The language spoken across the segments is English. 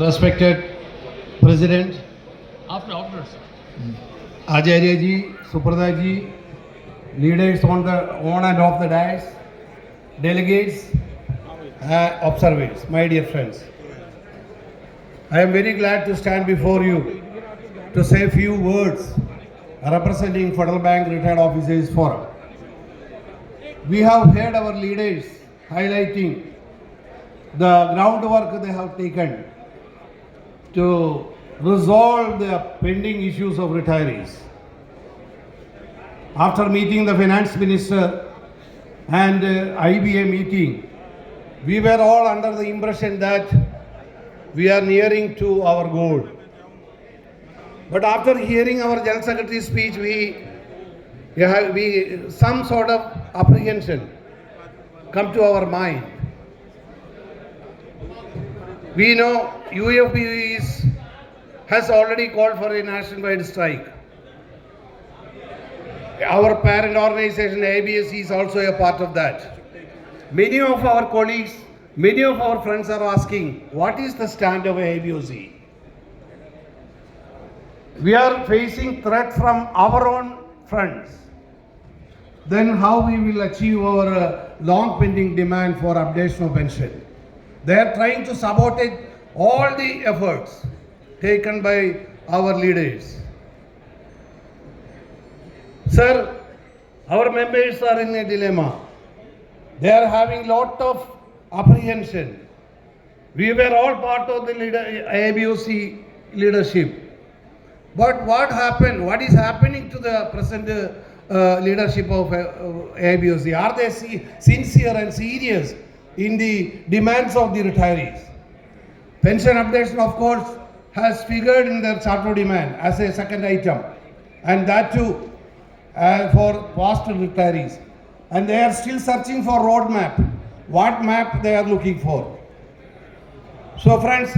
Respected President After, sir. Acharya ji, Suprada ji, leaders on and off the dais, delegates, observers, my dear friends. I am very glad to stand before you to say a few words representing Federal Bank Retired Officers Forum. We have heard our leaders highlighting the groundwork they have taken to resolve the pending issues of retirees. After meeting the Finance Minister and IBA meeting, we were all under the impression that we are nearing to our goal. But after hearing our General Secretary's speech, some sort of apprehension come to our mind. We know UFB has already called for a nationwide strike. Our parent organization ABS is also a part of that. Many of our colleagues, many of our friends are asking, what is the stand of ABOC? We are facing threat from our own friends. Then how we will achieve our long pending demand for updation of pension? They are trying to sabotage all the efforts taken by our leaders. Sir, our members are in a dilemma. They are having lot of apprehension. We were all part of the ABOC leadership. But what happened? What is happening to the present leadership of ABOC? Are they sincere and serious in the demands of the retirees? Pension updation, of course, has figured in their charter demand as a second item, and that too for past retirees. And they are still searching for roadmap. What map they are looking for? So friends,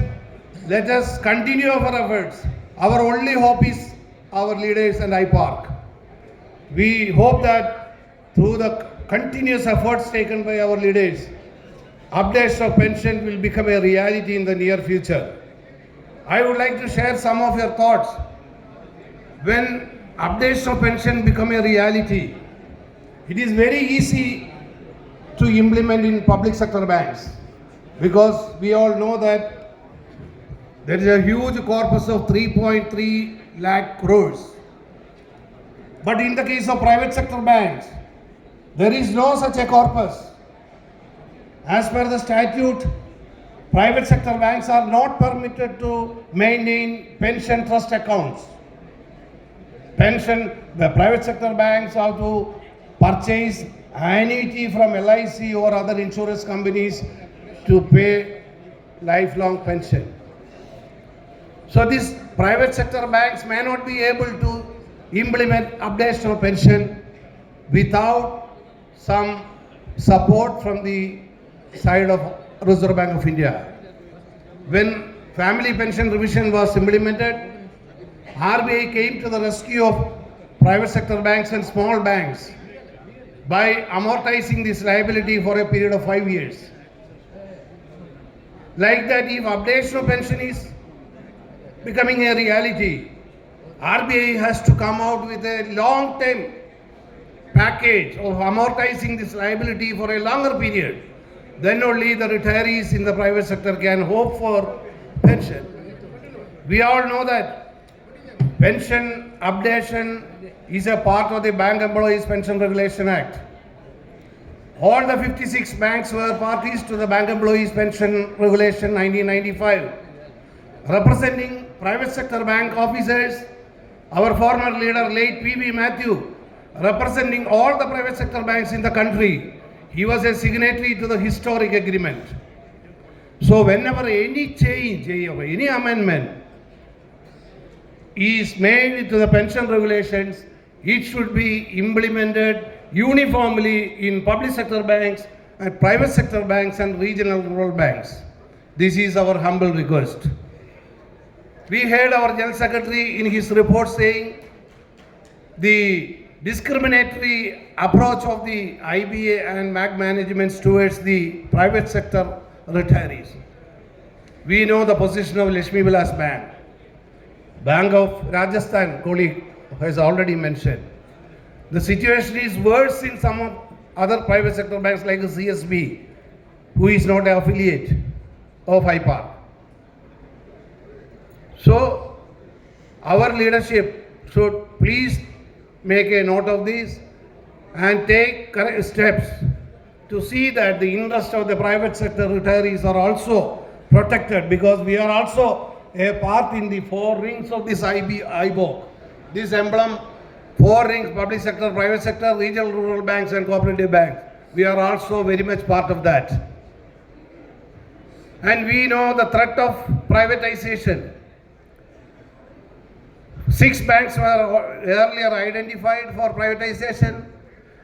let us continue our efforts. Our only hope is our leaders and IPARC. We hope that through the continuous efforts taken by our leaders, updates of pension will become a reality in the near future. I would like to share some of your thoughts. When updates of pension become a reality, it is very easy to implement in public sector banks, because we all know that there is a huge corpus of 3.3 lakh crores. But in the case of private sector banks, there is no such a corpus. As per the statute, private sector banks are not permitted to maintain pension trust accounts. The private sector banks have to purchase annuity from LIC or other insurance companies to pay lifelong pension. So these private sector banks may not be able to implement updates of pension without some support from the side of Reserve Bank of India. When family pension revision was implemented, RBI came to the rescue of private sector banks and small banks by amortizing this liability for a period of 5 years. Like that, if updation of pension is becoming a reality, RBI has to come out with a long-term package of amortizing this liability for a longer period. Then only the retirees in the private sector can hope for pension. We all know that pension updation is a part of the Bank Employees Pension Regulation Act. All the 56 banks were parties to the Bank Employees Pension Regulation 1995. Representing private sector bank officers, our former leader, late P.B. Matthew, representing all the private sector banks in the country, he was a signatory to the historic agreement. So whenever any change, any amendment is made to the pension regulations, it should be implemented uniformly in public sector banks and private sector banks and regional rural banks. This is our humble request. We heard our General Secretary in his report saying the discriminatory approach of the IBA and MAC managements towards the private sector retirees. We know the position of Lakshmi Vilas Bank. Bank of Rajasthan, colleague has already mentioned. The situation is worse in some of other private sector banks like CSB, who is not an affiliate of IPAR. So, our leadership should please make a note of this and take correct steps to see that the interest of the private sector retirees are also protected, because we are also a part in the four rings of this IBOC. This emblem, four rings, public sector, private sector, regional rural banks and cooperative banks. We are also very much part of that. And we know the threat of privatization. 6 banks were earlier identified for privatization,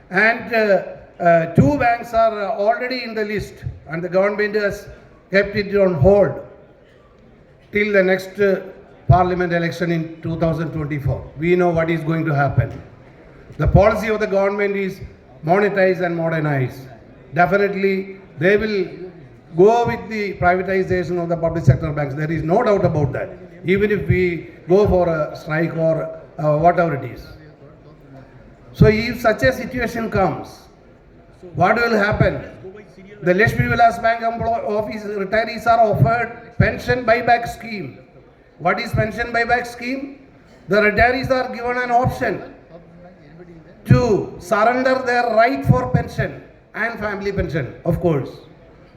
and 2 banks are already in the list, and the government has kept it on hold till the next parliament election in 2024. We know what is going to happen. The policy of the government is monetize and modernize. Definitely, they will go with the privatization of the public sector banks. There is no doubt about that, even if we go for a strike or whatever it is. So if such a situation comes, what will happen? The Lakshmi Vilas Bank office retirees are offered pension buyback scheme. What is pension buyback scheme? The retirees are given an option to surrender their right for pension and family pension, of course,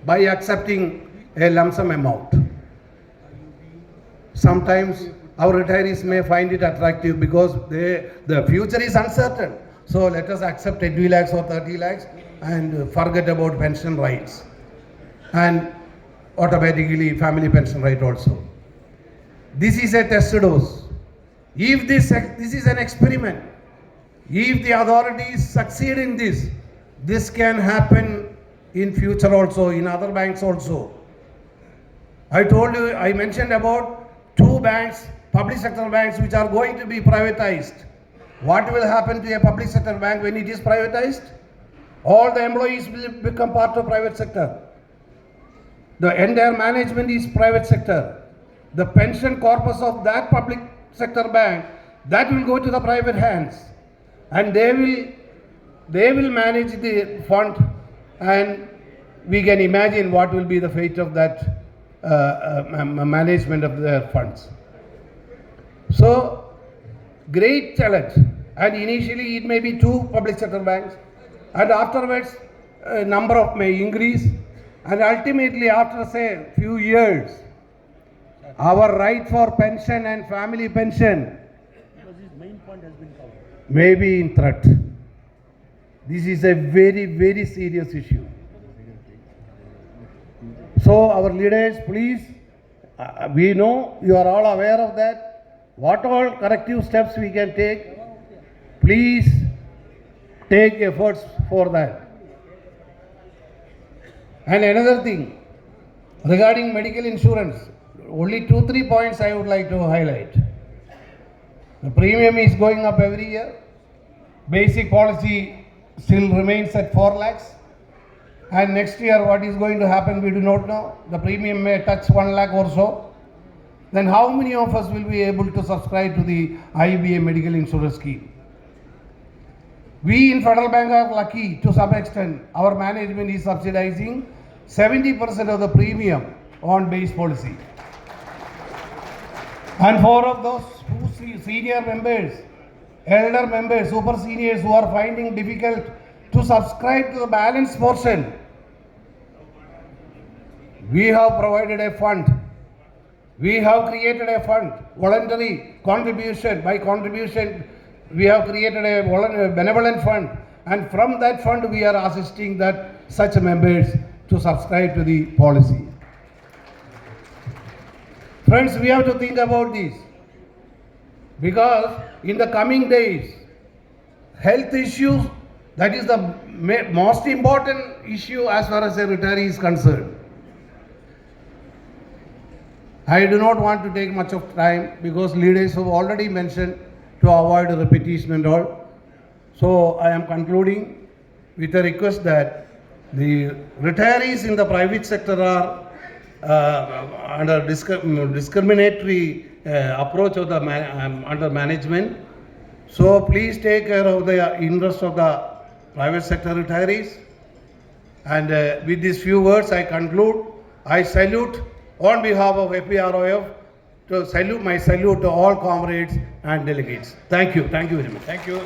by accepting a lump sum amount. Sometimes our retirees may find it attractive because the future is uncertain. So let us accept 20 lakhs or 30 lakhs and forget about pension rights, and automatically family pension right also. This is a test dose. If this is an experiment, if the authorities succeed in this, this can happen in future also, in other banks also. I mentioned about 2 banks, public sector banks, which are going to be privatized. What will happen to a public sector bank when it is privatized? All the employees will become part of private sector. The entire management is private sector. The pension corpus of that public sector bank, that will go to the private hands, and they will manage the fund, and we can imagine what will be the fate of that management of their funds. So, great challenge, and initially it may be 2 public sector banks, and afterwards number of may increase, and ultimately after say few years, our right for pension and family pension may be in threat. This is a very, very serious issue. So our leaders, please, we know you are all aware of that. What all corrective steps we can take, please take efforts for that. And another thing, regarding medical insurance, only 2-3 points I would like to highlight. The premium is going up every year. Basic policy still remains at 4 lakhs. And next year what is going to happen, we do not know. The premium may touch 1 lakh or so. Then how many of us will be able to subscribe to the IBA medical insurance scheme? We in Federal Bank are lucky to some extent. Our management is subsidizing 70% of the premium on base policy. And 4 of those senior members, elder members, super seniors who are finding difficult to subscribe to the balance portion, we have provided a fund. We have created a fund, voluntary contribution. By contribution, we have created a benevolent fund, and from that fund we are assisting that such members to subscribe to the policy. Friends, we have to think about this, because in the coming days, health issues, that is the most important issue as far as a retiree is concerned. I do not want to take much of time because leaders have already mentioned to avoid repetition and all. So I am concluding with a request that the retirees in the private sector are under discriminatory approach of the under management. So please take care of the interest of the private sector retirees. And with these few words, I conclude. I salute on behalf of FBROF to salute to all comrades and delegates. Thank you. Thank you very much. Thank you.